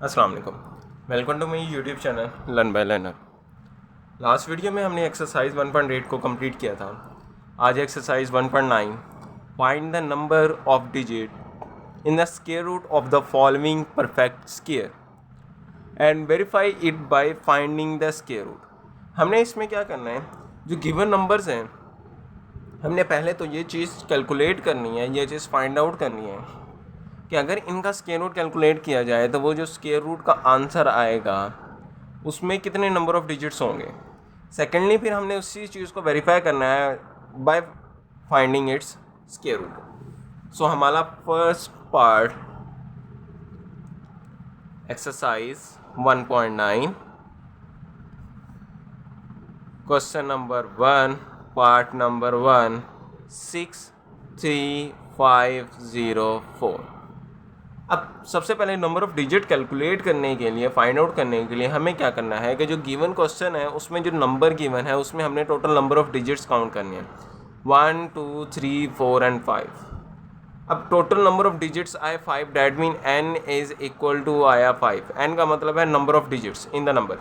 अस्सलाम वालेकुम। Welcome to my YouTube channel learn by learner. Last video में हमने एक्सरसाइज 1.8 को कंप्लीट किया था। आज exercise 1.9 find the number of digit in the square root of the following perfect square and verify it by finding the square root. हमने इसमें क्या करना है, जो गिवन नंबर्स हैं हमने पहले तो ये चीज़ कैलकुलेट करनी है, ये चीज़ फाइंड आउट करनी है कि अगर इनका स्क्वायर रूट कैलकुलेट किया जाए तो वो जो स्क्वायर रूट का आंसर आएगा उसमें कितने नंबर ऑफ़ डिजिट्स होंगे। सेकेंडली फिर हमने उसी चीज़ को वेरीफाई करना है by finding its square root. So हमारा first part exercise 1.9 question number 1 part number 1 63504। अब सबसे पहले नंबर ऑफ़ डिजिट कैलकुलेट करने के लिए, फाइंड आउट करने के लिए हमें क्या करना है कि जो गिवन क्वेश्चन है उसमें जो नंबर गिवन है उसमें हमने total number of digits count करने हैं 1 2 3 4 एंड 5। अब टोटल नंबर ऑफ़ डिजिट्स आए 5, that mean n is equal to आया 5। n का मतलब है number of digits in the number.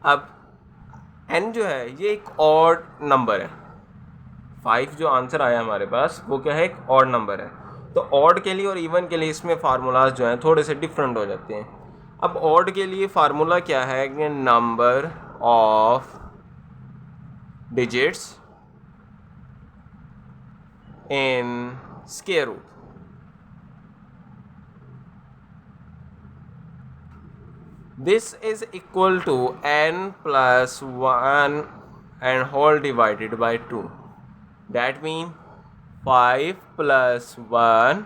अब n जो है ये एक ऑड नंबर है। 5 जो आंसर आया हमारे पास वो क्या है, एक ऑड नंबर है। तो ऑड के लिए और इवन के लिए इसमें फार्मूलाज जो हैं थोड़े से डिफरेंट हो जाते हैं। अब ऑड के लिए फार्मूला क्या है कि number of digits in square root. This is equal to n plus 1 and whole divided by 2। That mean 5 plus 1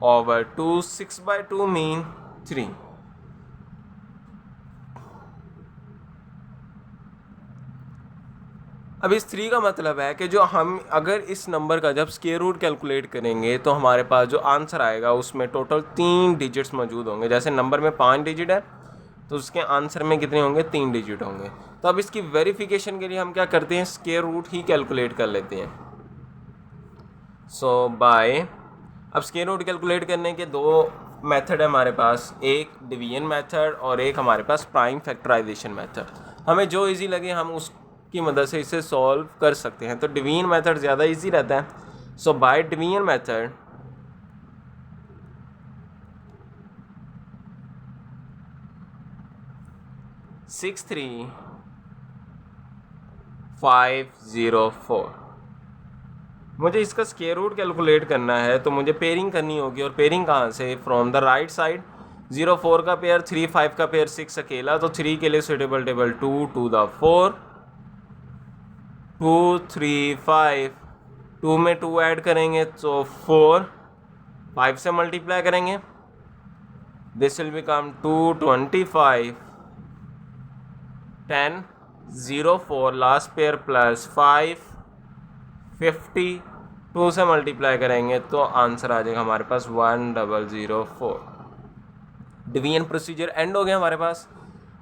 over 2, 6 by 2 mean 3. अब इस 3 का मतलब है कि जो हम अगर इस नंबर का जब स्क्वायर रूट कैलकुलेट करेंगे तो हमारे पास जो आंसर आएगा उसमें टोटल 3 डिजिट्स मौजूद होंगे। जैसे नंबर में 5 डिजिट है तो उसके आंसर में कितने होंगे, 3 डिजिट होंगे। तो अब इसकी वेरिफिकेशन के लिए हम क्या करते हैं, स्क्वायर रूट ही कैलकुलेट कर लेते हैं। सो बाय अब स्क्वायर रूट कैलकुलेट करने के दो मेथड है हमारे पास, एक डिवीजन मेथड और एक हमारे पास प्राइम फैक्टराइजेशन मेथड। हमें जो इजी लगे हम उसकी मदद से इसे सॉल्व कर सकते हैं। तो डिवीजन मेथड ज़्यादा इजी रहता है। सो बाय डिवीजन मेथड सिक्स 3504 मुझे इसका स्क्वायर रूट कैलकुलेट करना है तो मुझे पेयरिंग करनी होगी। और पेयरिंग कहाँ से, फ्रॉम द राइट साइड। 0 4 का पेयर 3 5 का पेयर 6 अकेला, तो 3 के लिए सुटेबल टेबल 2 2 द 4 2 3 5 2 में 2 ऐड करेंगे तो 4 5 से मल्टीप्लाई करेंगे, this will become 2 25 10 0 4 last pair plus 5 50 2 से मल्टीप्लाई करेंगे तो आंसर आ जाएगा हमारे पास 1004। डिवीजन प्रोसीजर एंड हो गया हमारे पास।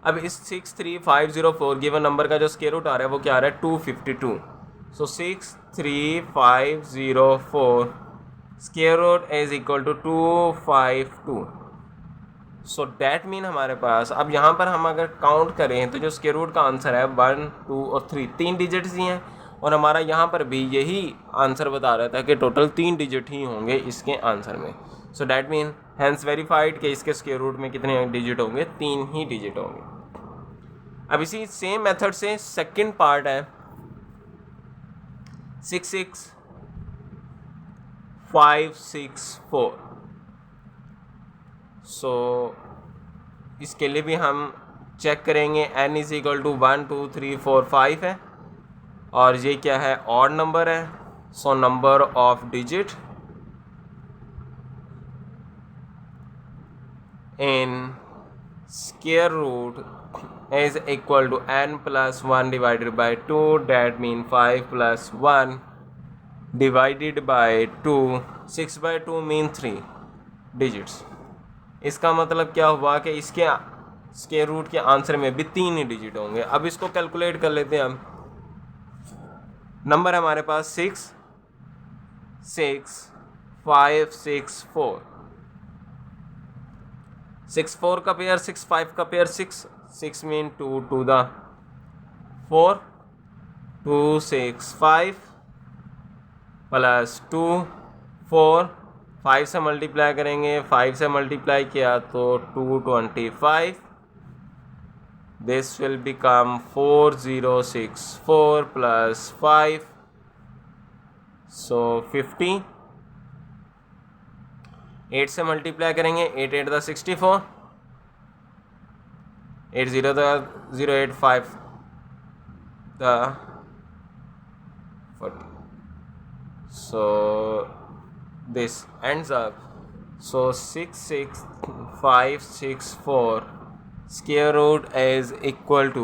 अब इस 63504 गिवन नंबर का जो स्क्वायर रूट आ रहा है वो क्या आ रहा है, 252। So 63504 square root is equal to 252। So that mean हमारे पास अब यहाँ पर हम अगर काउंट करें तो जो स्क्वायर रूट का आंसर है 1 2 और 3, 3 डिजिट्स ही हैं। और हमारा यहाँ पर भी यही आंसर बता रहा था कि टोटल 3 डिजिट ही होंगे इसके आंसर में। So that mean hence verified कि इसके स्क्वायर रूट में कितने डिजिट होंगे, 3 ही डिजिट होंगे। अब इसी सेम मेथड से सेकंड पार्ट है 66564। सो इसके लिए भी हम चेक करेंगे n इज इक्वल टू 1 2 3 4 5 है और ये क्या है, ऑड नंबर है। So number of digit in square root is equal to n plus 1 divided by 2, that mean 5 plus 1 divided by 2, 6 by 2 mean 3 digits. इसका मतलब क्या हुआ कि इसके स्क्वायर रूट के आंसर में भी 3 ही डिजिट होंगे। अब इसको कैलकुलेट कर लेते हैं हम। नंबर है हमारे पास 66564। 6 4 का पेयर, 6 5 का pair, 6 mean 2 to the 4, 2 6 5 plus 2 4, 5 से मल्टीप्लाई करेंगे, 5 से मल्टीप्लाई किया तो 225, this will become 4064 plus 5, so 50. 8 से मल्टीप्लाई करेंगे, 8 8 the 64, 8 0 the 085 the 40, so this ends up, so 66564 square root is equal to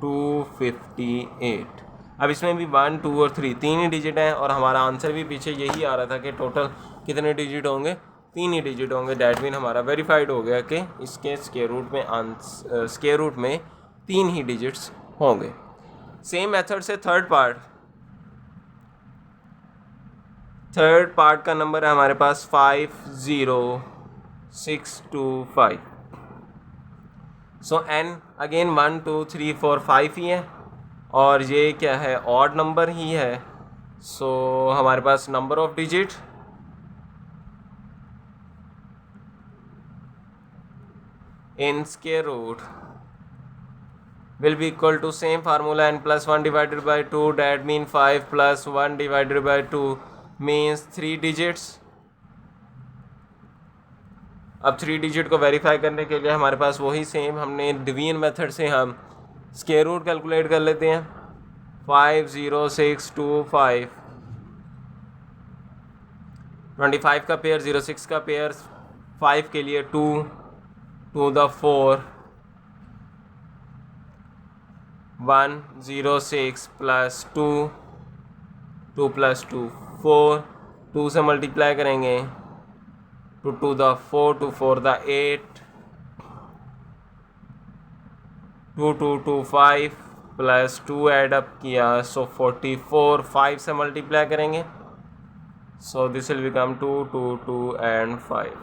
258. अब इसमें भी 1 2 और 3 तीन ही डिजिट हैं और हमारा आंसर भी पीछे यही आ रहा था कि टोटल कितने डिजिट होंगे, 3 ही डिजिट होंगे। डैट मीन हमारा वेरीफाइड हो गया कि इसके स्क्वायर रूट में 3 ही डिजिट्स होंगे। सेम मेथड से थर्ड पार्ट का नंबर है हमारे पास 50625। सो n अगेन 1 2 3 4 5 ही है और ये क्या है, ऑड नंबर ही है। सो हमारे पास number of digit in square root will be equal to same formula n plus 1 divided by 2, that mean 5 plus 1 divided by 2 means 3 digits। अब 3 डिजिट को वेरीफाई करने के लिए हमारे पास वही सेम हमने डिवीजन मेथड से हम स्क्वायर रूट कैलकुलेट कर लेते हैं। 50625, 25 का पेयर, 06 का पेयर, 5 के लिए 2 to the 4, 106 प्लस 2, 2 प्लस 2 4, 2 से मल्टीप्लाई करेंगे, 2 to the 4, 2 4 the 8, 2 2 2 5 plus 2 add up किया, सो 44, 5 से मल्टीप्लाई करेंगे, so this will become 2 2 2 and 5।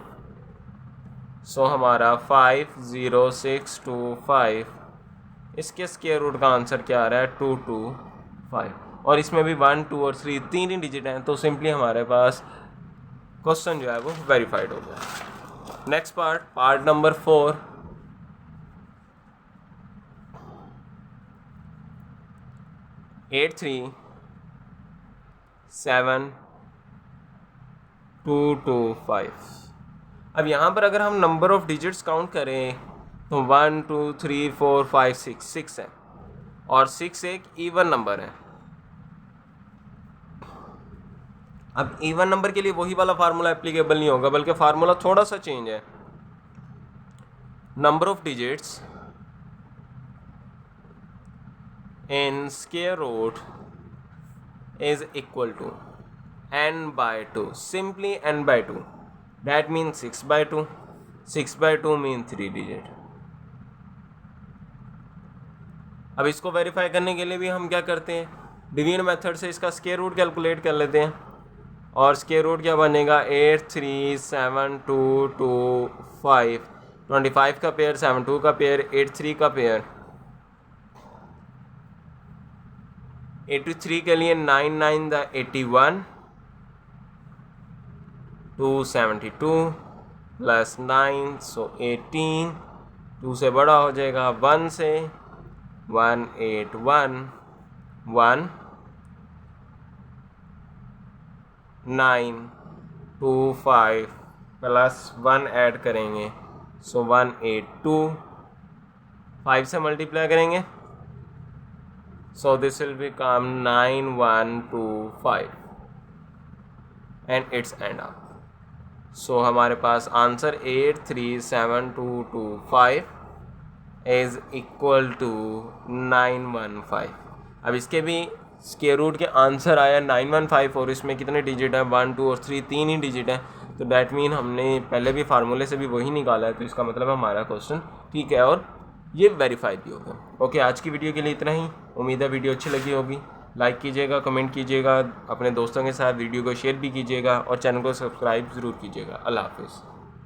सो हमारा 50625 इसके स्क्वायर रूट का आंसर क्या आ रहा है, 225। और इसमें भी 1 2 और 3 तीन ही डिजिट हैं, तो सिंपली हमारे पास क्वेश्चन जो है वो वेरीफाइड हो गया। Next part number 4, 83725। अब यहाँ पर अगर हम नंबर ऑफ डिजिट्स काउंट करें तो 1 2 3 4 5 6 है और 6 एक इवन नंबर है। अब इवन नंबर के लिए वही वाला फार्मूला एप्लीकेबल नहीं होगा, बल्कि फार्मूला थोड़ा सा चेंज है। Number of digits in square root is equal to n by 2, simply n by 2, that means 6 by 2, 6 by 2 mean 3 digit। अब इसको वेरीफाई करने के लिए भी हम क्या करते हैं, डिवीजन मेथड से इसका स्क्वायर रूट कैलकुलेट कर लेते हैं और स्क्वायर रूट क्या बनेगा, 83725, 25 का पेयर, 72 का पेयर, 83 का पेयर, 83 के लिए 9 9 द 81, 272 प्लस 9, सो 18, 2 से बड़ा हो जाएगा 1 से, 181 1 9 2 5 प्लस 1 ऐड करेंगे, सो 182, 5 से मल्टीप्लाई करेंगे, so this will become 9125 and it's end up. So हमारे पास आंसर 83725 इज इक्वल टू 915। अब इसके भी स्क्वायर रूट के आंसर आया 915 और इसमें कितने डिजिट है, 1 2 और 3 तीन ही डिजिट है, तो डैट मीन हमने पहले भी फार्मूले से भी वही निकाला है, तो इसका मतलब हमारा क्वेश्चन ठीक है और ये वेरीफाई भी होगा। ओके, आज की वीडियो के लिए इतना ही। उम्मीद है वीडियो अच्छी लगी होगी। लाइक कीजिएगा, कमेंट कीजिएगा, अपने दोस्तों के साथ वीडियो को शेयर भी कीजिएगा और चैनल को सब्सक्राइब ज़रूर कीजिएगा। अल्लाह हाफिज़।